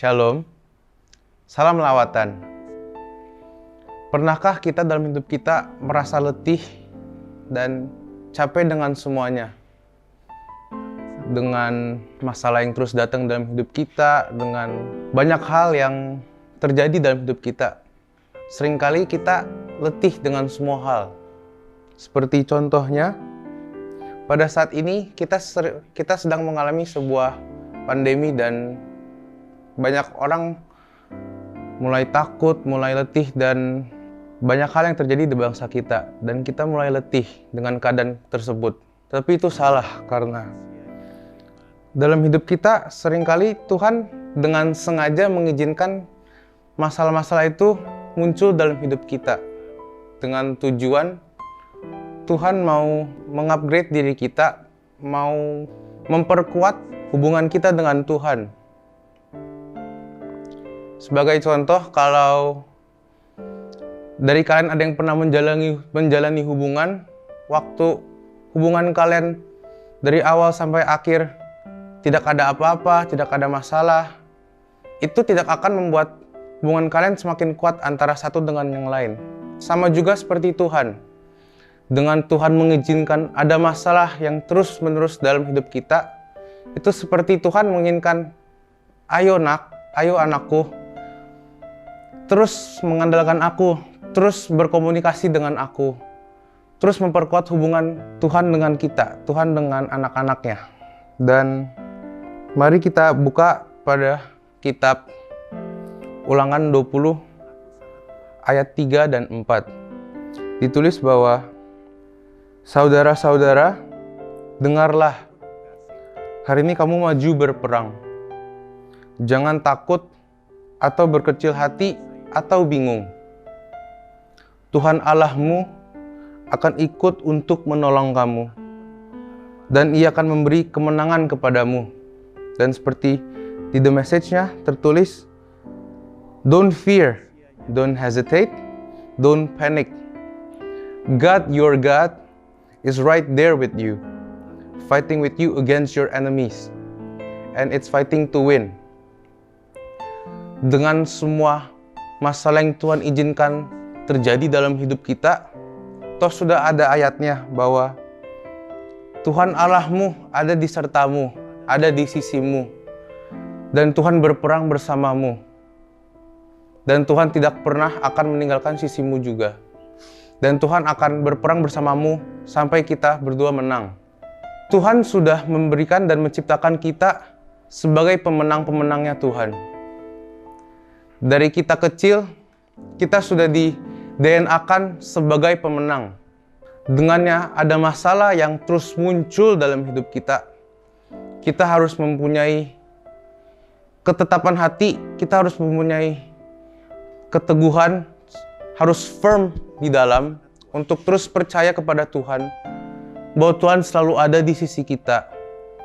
Shalom, salam lawatan. Pernahkah kita dalam hidup kita merasa letih dan capek dengan semuanya? Dengan masalah yang terus datang dalam hidup kita, dengan banyak hal yang terjadi dalam hidup kita. Seringkali kita letih dengan semua hal. Seperti contohnya, pada saat ini kita sedang mengalami sebuah pandemi dan banyak orang mulai takut, mulai letih, dan banyak hal yang terjadi di bangsa kita. Dan kita mulai letih dengan keadaan tersebut. Tapi itu salah, karena dalam hidup kita seringkali Tuhan dengan sengaja mengizinkan masalah-masalah itu muncul dalam hidup kita. Dengan tujuan Tuhan mau mengupgrade diri kita, mau memperkuat hubungan kita dengan Tuhan. Sebagai contoh, kalau dari kalian ada yang pernah menjalani hubungan, waktu hubungan kalian dari awal sampai akhir tidak ada apa-apa, tidak ada masalah, itu tidak akan membuat hubungan kalian semakin kuat antara satu dengan yang lain. Sama juga seperti Tuhan. Dengan Tuhan mengizinkan ada masalah yang terus-menerus dalam hidup kita, itu seperti Tuhan menginginkan, ayo nak, ayo anakku, terus mengandalkan aku, terus berkomunikasi dengan aku, terus memperkuat hubungan Tuhan dengan kita, Tuhan dengan anak-anaknya. Dan mari kita buka pada kitab Ulangan 20 ayat 3 dan 4. Ditulis bahwa, saudara-saudara, dengarlah, hari ini kamu maju berperang. Jangan takut atau berkecil hati atau bingung. Tuhan Allahmu akan ikut untuk menolong kamu, dan Ia akan memberi kemenangan kepadamu. Dan seperti di The Message-nya tertulis, don't fear, don't hesitate, don't panic. God, your God, is right there with you, fighting with you against your enemies, and it's fighting to win. Dengan semua masalah yang Tuhan izinkan terjadi dalam hidup kita, toh sudah ada ayatnya bahwa Tuhan Allahmu ada di sertamu, ada di sisimu, dan Tuhan berperang bersamamu, dan Tuhan tidak pernah akan meninggalkan sisimu juga, dan Tuhan akan berperang bersamamu sampai kita berdua menang. Tuhan sudah memberikan dan menciptakan kita sebagai pemenang-pemenangnya Tuhan. Dari kita kecil, kita sudah di DNA-kan sebagai pemenang. Dengannya ada masalah yang terus muncul dalam hidup kita. Kita harus mempunyai ketetapan hati, kita harus mempunyai keteguhan, harus firm di dalam untuk terus percaya kepada Tuhan, bahwa Tuhan selalu ada di sisi kita.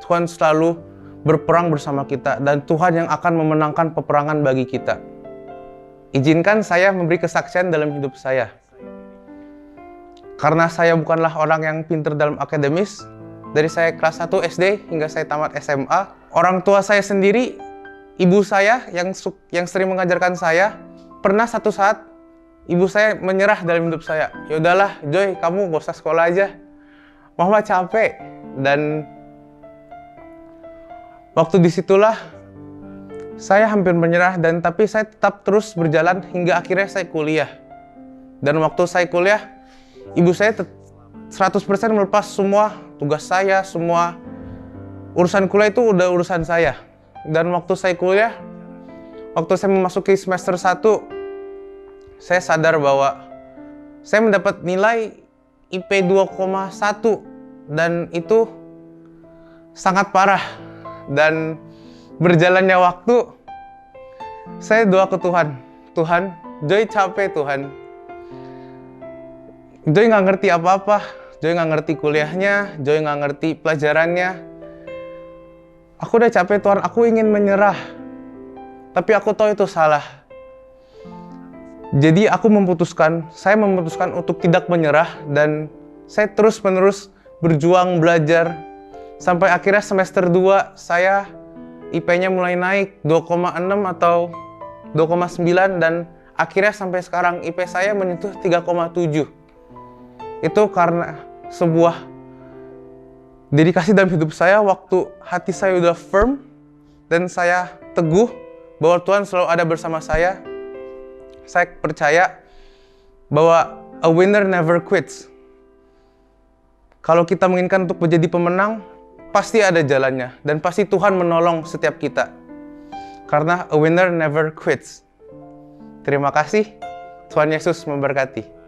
Tuhan selalu berperang bersama kita, dan Tuhan yang akan memenangkan peperangan bagi kita. Izinkan saya memberi kesaksian dalam hidup saya. Karena saya bukanlah orang yang pintar dalam akademis, dari saya kelas 1 SD hingga saya tamat SMA, orang tua saya sendiri, ibu saya yang sering mengajarkan saya, pernah satu saat ibu saya menyerah dalam hidup saya. Ya udahlah, Joy, kamu gak usah sekolah aja. Mama capek. Dan waktu disitulah saya hampir menyerah, tapi saya tetap terus berjalan hingga akhirnya saya kuliah. Dan waktu saya kuliah, ibu saya 100% melepas semua tugas saya, semua urusan kuliah itu udah urusan saya. Dan waktu saya kuliah, waktu saya memasuki semester 1, saya sadar bahwa saya mendapat nilai IP 2,1, dan itu sangat parah. Dan berjalannya waktu, saya doa ke Tuhan, Tuhan, Joy capek Tuhan. Joy nggak ngerti apa-apa, Joy nggak ngerti kuliahnya, Joy nggak ngerti pelajarannya. Aku udah capek Tuhan, aku ingin menyerah. Tapi aku tahu itu salah. Jadi saya memutuskan untuk tidak menyerah, dan saya terus-menerus berjuang belajar. Sampai akhirnya semester 2 saya IP-nya mulai naik 2,6 atau 2,9 dan akhirnya sampai sekarang IP saya menyentuh 3,7. Itu karena sebuah dedikasi dalam hidup saya waktu hati saya udah firm dan saya teguh bahwa Tuhan selalu ada bersama saya. Saya percaya bahwa a winner never quits. Kalau kita menginginkan untuk menjadi pemenang, pasti ada jalannya dan pasti Tuhan menolong setiap kita. Karena a winner never quits. Terima kasih. Tuhan Yesus memberkati.